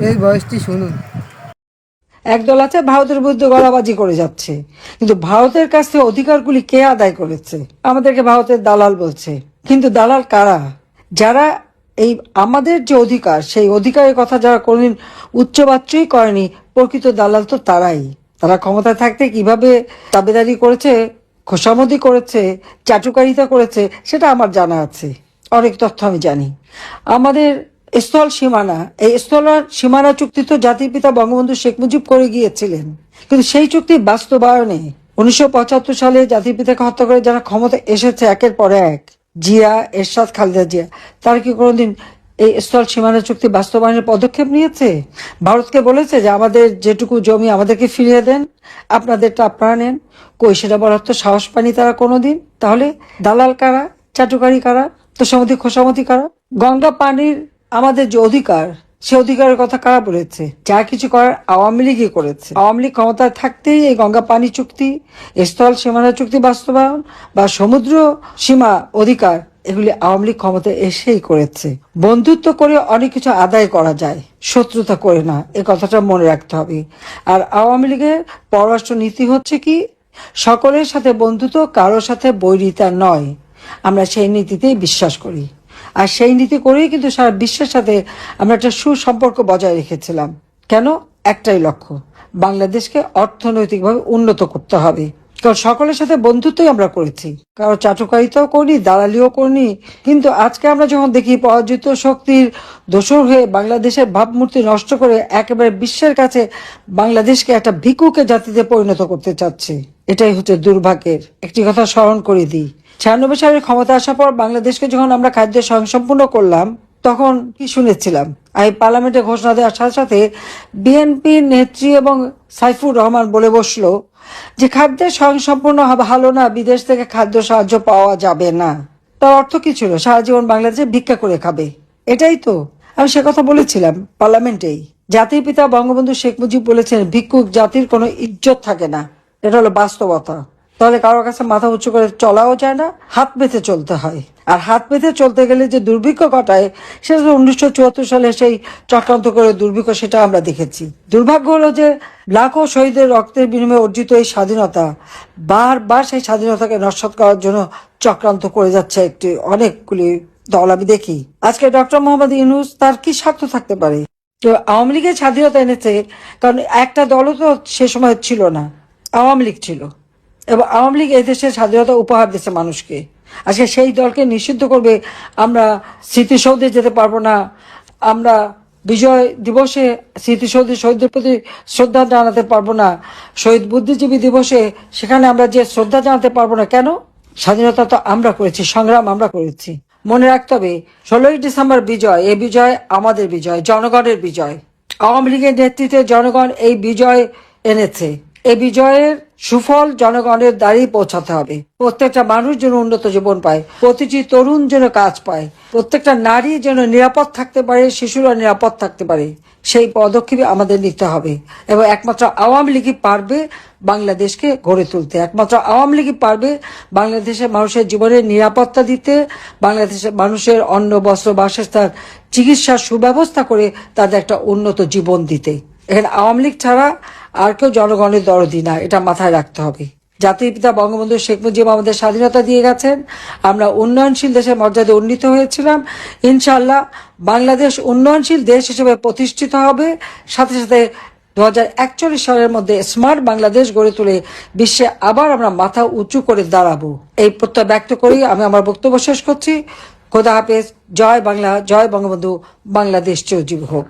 এই বয়সটি শুনুন। একদল আছে ভারতের বিরুদ্ধে গলাবাজি করে যাচ্ছে, কিন্তু ভারতের কাছ থেকে অধিকারগুলি কে আদায় করেছে? আমাদেরকে ভারতের দালাল বলছে, কিন্তু দালাল কারা? যারা এই আমাদের যে অধিকার, সেই অধিকারের কথা যারা কোনদিন উচ্চবাচ্যই করেনি, প্রকৃত দালাল তো তারাই। তারা ক্ষমতায় থাকতে কিভাবে দাবিদারি করেছে, খোসামদি করেছে, চাটুকারিতা করেছে, সেটা আমার জানা আছে। অনেক তথ্য আমি জানি। আমাদের স্থল সীমানা, এই স্থল সীমানা চুক্তি তো জাতির পিতা বঙ্গবন্ধু শেখ মুজিব করে গিয়েছিলেন, কিন্তু সেই চুক্তি বাস্তবায়নে 1975 সালে জাতির পিতাকে হত্যা করে যারা ক্ষমতা এসেছে একের পর এক, জিয়া, এরশাদ, খালেদা জিয়া, তারা কি কোনোদিন এই স্থল সীমানা চুক্তি বাস্তবায়নের পদক্ষেপ নিয়েছে? ভারতকে বলেছে যে আমাদের যেটুকু জমি আমাদেরকে ফিরিয়ে দেন, আপনাদেরটা আপনারা নেন। কই সেটা বলার তো সাহস পায়নি তারা কোনোদিন। তাহলে দালাল কারা, চাটুকারী কারা, তোষামতি খোসামতি কারা? গঙ্গা পানির আমাদের যে অধিকার, সে অধিকারের কথা কারা বলেছে? যা কিছু করার আওয়ামী লীগই করেছে। আওয়ামী লীগ ক্ষমতায় থাকতেই এই গঙ্গা পানি চুক্তি, স্থল সীমানা চুক্তি বাস্তবায়ন বা সমুদ্র সীমা অধিকার, এগুলি আওয়ামী লীগ ক্ষমতায় এসেই করেছে। বন্ধুত্ব করে অনেক কিছু আদায় করা যায়, শত্রুতা করে না, এ কথাটা মনে রাখতে হবে। আর আওয়ামী লীগের পররাষ্ট্র নীতি হচ্ছে কি, সকলের সাথে বন্ধুত্ব, কারোর সাথে বৈরিতা নয়। আমরা সেই নীতিতেই বিশ্বাস করি, আর সেই নীতি করেই কিন্তু সারা বিশ্বের সাথে আমরা একটা সুসম্পর্ক বজায় রেখেছিলাম। কেন? একটাই লক্ষ্য, বাংলাদেশকে অর্থনৈতিকভাবে উন্নত করতে হবে। কারণ সকলের সাথে বন্ধুত্বই আমরা করেছি, কারো চাটুকারিতাও করিনি, দালালিও করিনি। কিন্তু আজকে আমরা যখন দেখি পরাজিত শক্তির দোসর হয়ে বাংলাদেশের ভাবমূর্তি নষ্ট করে একেবারে বিশ্বের কাছে বাংলাদেশকে একটা ভিক্ষুকে জাতিতে পরিণত করতে চাচ্ছে, এটাই হচ্ছে দুর্ভাগ্যের। একটি কথা স্মরণ করে দিই, 96 সালের ক্ষমতা আসার পর বাংলাদেশকে যখন আমরা খাদ্য স্বয়ংসম্পূর্ণ করলাম, তখন কি শুনেছিলাম? এই পার্লামেন্টে ঘোষণা দেওয়ার সাথে সাথে বিএনপির নেত্রী এবং সাইফুর রহমান বলে বসলো যে খাদ্যের স্বয়ংসম্পূর্ণ ভালো না, বিদেশ থেকে খাদ্য সাহায্য পাওয়া যাবে না। তার অর্থ কি ছিল? সারা জীবন বাংলাদেশে ভিক্ষা করে খাবে, এটাই তো। আমি সে কথা বলেছিলাম পার্লামেন্টেই। জাতির পিতা বঙ্গবন্ধু শেখ মুজিব বলেছেন, ভিক্ষুক জাতির কোনো ইজ্জত থাকে না। এটা হলো বাস্তবতা। তাহলে কারোর কাছে মাথা উঁচু করে চলাও যায় না, হাত পেতে চলতে হয়। আর হাত পেতে চলতে গেলে যে দুর্ভিক্ষ ঘটায়, সেটা তো 1974 সালে সেই চক্রান্ত করে দুর্ভিক্ষ, সেটা আমরা দেখেছি। দুর্ভাগ্য হলো যে লাখো শহীদের রক্তের বিনিময়ে অর্জিত এই স্বাধীনতা বারবার সেই স্বাধীনতাকে নস্যাৎ করার জন্য চক্রান্ত করে যাচ্ছে একটি অনেকগুলি দল আমি দেখি। আজকে ডক্টর মোহাম্মদ ইউনূস, তার কি স্বার্থ থাকতে পারে? তো আওয়ামী লীগের স্বাধীনতা এনেছে, কারণ একটা দলও তো সে সময় ছিল না, আওয়ামী লীগ ছিল, এবং আওয়ামী লীগ এই দেশের স্বাধীনতা উপহার দিচ্ছে মানুষকে। আজকে সেই দলকে নিষিদ্ধ করবে, আমরা স্মৃতিসৌধে যেতে পারবো না, আমরা বিজয় দিবসে স্মৃতিসৌধে শহীদদের প্রতি শ্রদ্ধা জানাতে পারবো না, শহীদ বুদ্ধিজীবী দিবসে সেখানে আমরা যে শ্রদ্ধা জানাতে পারবো না। কেন? স্বাধীনতা তো আমরা করেছি, সংগ্রাম আমরা করেছি। মনে রাখতে হবে, 16ই ডিসেম্বর বিজয়, এই বিজয় আমাদের বিজয়, জনগণের বিজয়। আওয়ামী লীগের নেতৃত্বে জনগণ এই বিজয় এনেছে। এই বিজয়ের সুফল জনগণের দ্বারেই পৌঁছাতে হবে। প্রত্যেকটা মানুষ যেন উন্নত জীবন পায়, প্রতিটি তরুণ যেন কাজ পায়, প্রত্যেকটা নারী যেন নিরাপদ থাকতে পারে, শিশুরা নিরাপদ থাকতে পারে, সেই পদক্ষেপ আমাদের নিতে হবে। এবং একমাত্র আওয়ামী লীগই পারবে বাংলাদেশকে গড়ে তুলতে, একমাত্র আওয়ামী লীগই পারবে বাংলাদেশের মানুষের জীবনের নিরাপত্তা দিতে, বাংলাদেশের মানুষের অন্ন, বস্ত্র, বাসস্থান, চিকিৎসার সুব্যবস্থা করে তাদের একটা উন্নত জীবন দিতে। এখানে আওয়ামী লীগ ছাড়া আর কেউ জনগণের দরদি না, এটা মাথায় রাখতে হবে। জাতির পিতা বঙ্গবন্ধু শেখ মুজিব আমাদের স্বাধীনতা দিয়ে গেছেন, আমরা উন্নয়নশীল দেশের মর্যাদা উন্নীত হয়েছিলাম। ইনশাআল্লাহ বাংলাদেশ উন্নয়নশীল দেশ হিসেবে প্রতিষ্ঠিত হবে। সাথে সাথে 2041 সালের মধ্যে স্মার্ট বাংলাদেশ গড়ে তুলে বিশ্বে আবার আমরা মাথা উঁচু করে দাঁড়াবো, এই প্রত্যয় ব্যক্ত করেই আমি আমার বক্তব্য শেষ করছি। খোদা হাফেজ। জয় বাংলা, জয় বঙ্গবন্ধু। বাংলাদেশ চিরজীবী হোক।